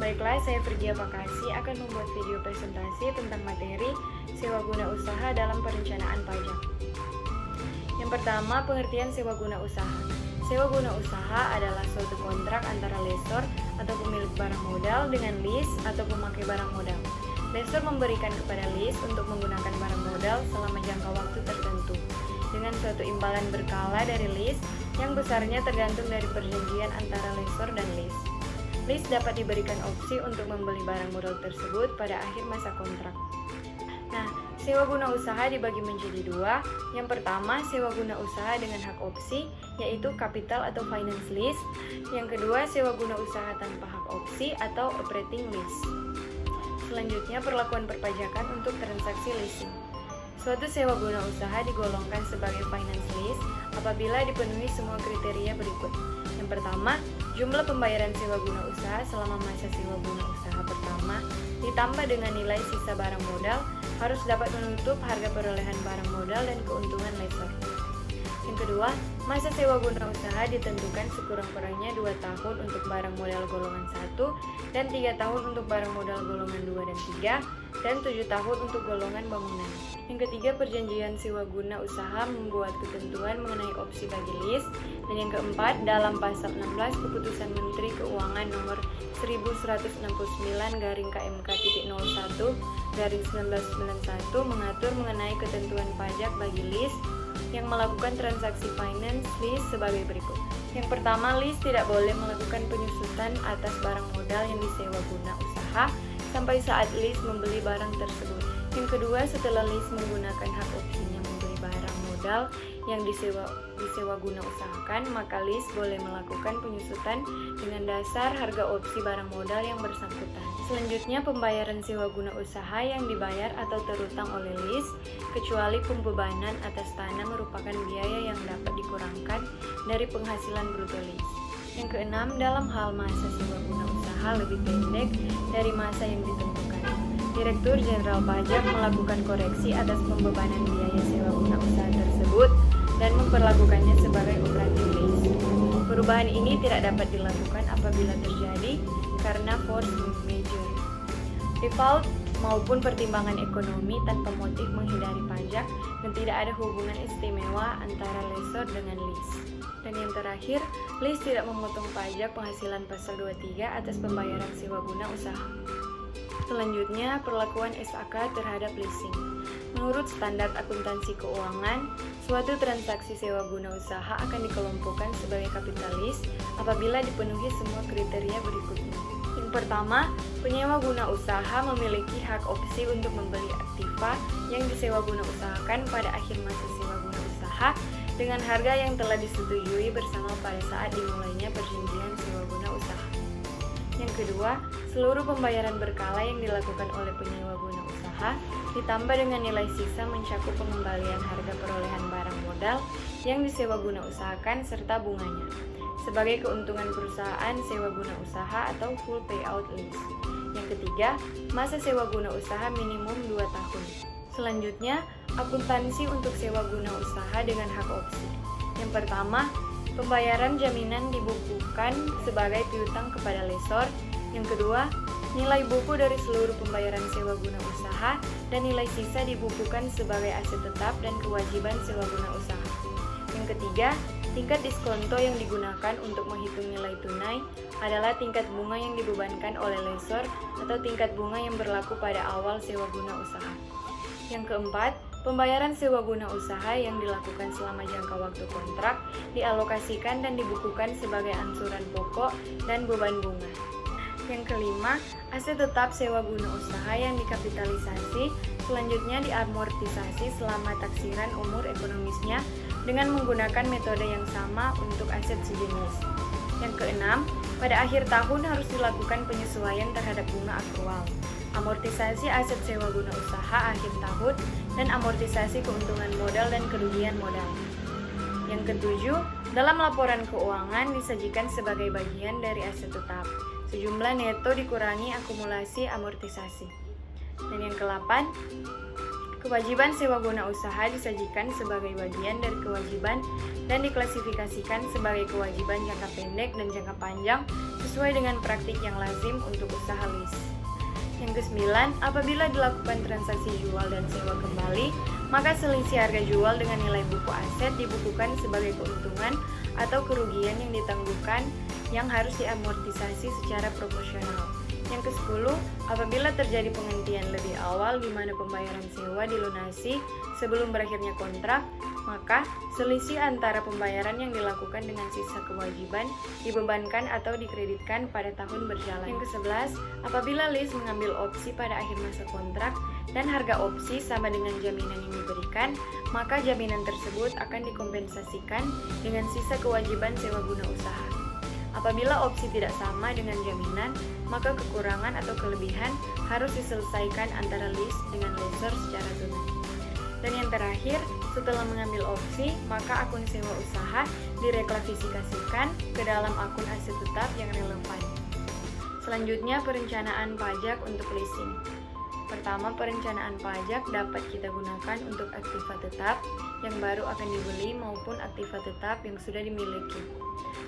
Baiklah, saya Virgia Pakasi akan membuat video presentasi tentang materi sewa guna usaha dalam perencanaan pajak. Yang pertama, pengertian sewa guna usaha. Sewa guna usaha adalah suatu kontrak antara lessor atau pemilik barang modal dengan lease atau pemakai barang modal. Lessor memberikan kepada lease untuk menggunakan barang modal selama jangka waktu tertentu dengan suatu imbalan berkala dari lease yang besarnya tergantung dari perjanjian antara lessor dan lease. Lease dapat diberikan opsi untuk membeli barang modal tersebut pada akhir masa kontrak. Nah, sewa guna usaha dibagi menjadi dua. Yang pertama, sewa guna usaha dengan hak opsi, yaitu capital atau finance lease. Yang kedua, sewa guna usaha tanpa hak opsi atau operating lease. Selanjutnya, perlakuan perpajakan untuk transaksi leasing. Suatu sewa guna usaha digolongkan sebagai finance lease apabila dipenuhi semua kriteria berikut. Yang pertama, jumlah pembayaran sewa guna usaha selama masa sewa guna usaha pertama ditambah dengan nilai sisa barang modal harus dapat menutup harga perolehan barang modal dan keuntungan lessor. Yang kedua, masa sewa guna usaha ditentukan sekurang-kurangnya 2 tahun untuk barang modal golongan 1 dan 3 tahun untuk barang modal golongan 2 dan 3 dan 7 tahun untuk golongan bangunan. Yang ketiga, perjanjian sewa guna usaha membuat ketentuan mengenai opsi bagi lease. Dan yang keempat, dalam pasal 16 Keputusan Menteri Keuangan nomor 1169-KMK.01/1991 mengatur mengenai ketentuan pajak bagi lease yang melakukan transaksi finance lease sebagai berikut. Yang pertama, lease tidak boleh melakukan penyusutan atas barang modal yang disewa guna usaha sampai saat lease membeli barang tersebut. Yang kedua, setelah lease menggunakan hak opsinya membeli barang modal yang disewa guna usahakan, maka lease boleh melakukan penyusutan dengan dasar harga opsi barang modal yang bersangkutan. Selanjutnya, pembayaran sewa guna usaha yang dibayar atau terutang oleh lease, kecuali pembebanan atas tanah merupakan biaya yang dapat dikurangkan dari penghasilan bruto lease. Yang keenam, dalam hal masa sewa guna usaha lebih pendek dari masa yang ditentukan, Direktur Jenderal Pajak melakukan koreksi atas pembebanan biaya sewa guna usaha tersebut dan memperlakukannya sebagai operating lease. Perubahan ini tidak dapat dilakukan apabila terjadi karena force majeure, default maupun pertimbangan ekonomi tanpa motif menghindari pajak dan tidak ada hubungan istimewa antara lessor dengan lease. Dan yang terakhir, lease tidak memotong pajak penghasilan pasal 23 atas pembayaran sewa guna usaha. Selanjutnya, perlakuan SAK terhadap leasing. Menurut standar akuntansi keuangan, suatu transaksi sewa guna usaha akan dikelompokkan sebagai kapitalis apabila dipenuhi semua kriteria berikutnya. Yang pertama, penyewa guna usaha memiliki hak opsi untuk membeli aktiva yang disewa guna usahakan pada akhir masa sewa guna usaha dengan harga yang telah disetujui bersama pada saat dimulainya perjanjian sewa guna usaha. Yang kedua, seluruh pembayaran berkala yang dilakukan oleh penyewa guna usaha ditambah dengan nilai sisa mencakup pengembalian harga perolehan barang modal yang disewa guna usahakan serta bunganya sebagai keuntungan perusahaan sewa guna usaha atau full payout lease. Yang ketiga, masa sewa guna usaha minimum 2 tahun. Selanjutnya, akuntansi untuk sewa guna usaha dengan hak opsi. Yang pertama, pembayaran jaminan dibukukan sebagai piutang kepada lessor. Yang kedua, nilai buku dari seluruh pembayaran sewa guna usaha dan nilai sisa dibukukan sebagai aset tetap dan kewajiban sewa guna usaha. Yang ketiga, tingkat diskonto yang digunakan untuk menghitung nilai tunai adalah tingkat bunga yang dibebankan oleh lessor atau tingkat bunga yang berlaku pada awal sewa guna usaha. Yang keempat, pembayaran sewa guna usaha yang dilakukan selama jangka waktu kontrak dialokasikan dan dibukukan sebagai angsuran pokok dan beban bunga. Yang kelima, aset tetap sewa guna usaha yang dikapitalisasi selanjutnya diamortisasi selama taksiran umur ekonomisnya dengan menggunakan metode yang sama untuk aset sejenis. Yang keenam, pada akhir tahun harus dilakukan penyesuaian terhadap bunga akrual, amortisasi aset sewa guna usaha akhir tahun, dan amortisasi keuntungan modal dan kerugian modal. Yang ketujuh, dalam laporan keuangan disajikan sebagai bagian dari aset tetap. Sejumlah neto dikurangi akumulasi amortisasi. Dan yang ke-8, Kewajiban sewa guna usaha disajikan sebagai bagian dari kewajiban dan diklasifikasikan sebagai kewajiban jangka pendek dan jangka panjang sesuai dengan praktik yang lazim untuk usaha lease. Yang kesembilan, apabila dilakukan transaksi jual dan sewa kembali, maka selisih harga jual dengan nilai buku aset dibukukan sebagai keuntungan atau kerugian yang ditangguhkan yang harus diamortisasi secara proporsional. Yang ke-10, apabila terjadi penghentian lebih awal di mana pembayaran sewa dilunasi sebelum berakhirnya kontrak, maka selisih antara pembayaran yang dilakukan dengan sisa kewajiban dibebankan atau dikreditkan pada tahun berjalan. Yang ke-11, apabila lease mengambil opsi pada akhir masa kontrak dan harga opsi sama dengan jaminan yang diberikan, maka jaminan tersebut akan dikompensasikan dengan sisa kewajiban sewa guna usaha. Apabila opsi tidak sama dengan jaminan, maka kekurangan atau kelebihan harus diselesaikan antara lease dengan lessor secara tunai. Dan yang terakhir, setelah mengambil opsi, maka akun sewa usaha direklasifikasikan ke dalam akun aset tetap yang relevan. Selanjutnya, perencanaan pajak untuk leasing. Pertama, perencanaan pajak dapat kita gunakan untuk aktiva tetap yang baru akan dibeli maupun aktiva tetap yang sudah dimiliki.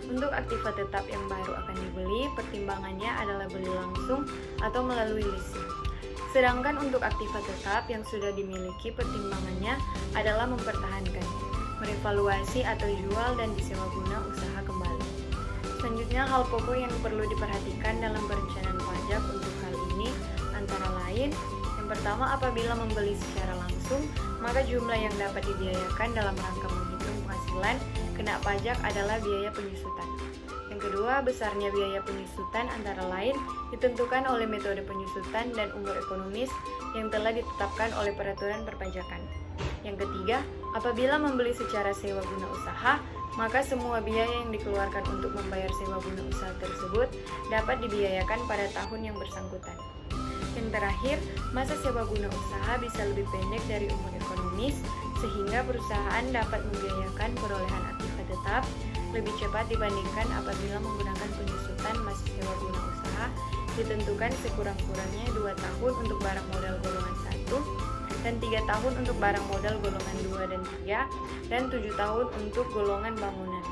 Untuk aktiva tetap yang baru akan dibeli, pertimbangannya adalah beli langsung atau melalui leasing. Sedangkan untuk aktiva tetap yang sudah dimiliki, pertimbangannya adalah mempertahankan, merevaluasi atau jual dan disewa guna usaha kembali. Selanjutnya, hal pokok yang perlu diperhatikan dalam perencanaan pajak untuk hal ini antara lain, yang pertama, apabila membeli secara langsung, maka jumlah yang dapat dibiayakan dalam rangka menghitung penghasilan kena pajak adalah biaya penyusutan. Yang kedua, besarnya biaya penyusutan antara lain ditentukan oleh metode penyusutan dan umur ekonomis yang telah ditetapkan oleh peraturan perpajakan. Yang ketiga, apabila membeli secara sewa guna usaha, maka semua biaya yang dikeluarkan untuk membayar sewa guna usaha tersebut dapat dibiayakan pada tahun yang bersangkutan. Yang terakhir, masa sewa guna usaha bisa lebih pendek dari umur ekonomis, sehingga perusahaan dapat membiayakan perolehan aktiva tetap lebih cepat dibandingkan apabila menggunakan penyusutan masa sewa guna usaha ditentukan sekurang-kurangnya 2 tahun untuk barang modal golongan 1 dan 3 tahun untuk barang modal golongan 2 dan 3 dan 7 tahun untuk golongan bangunan.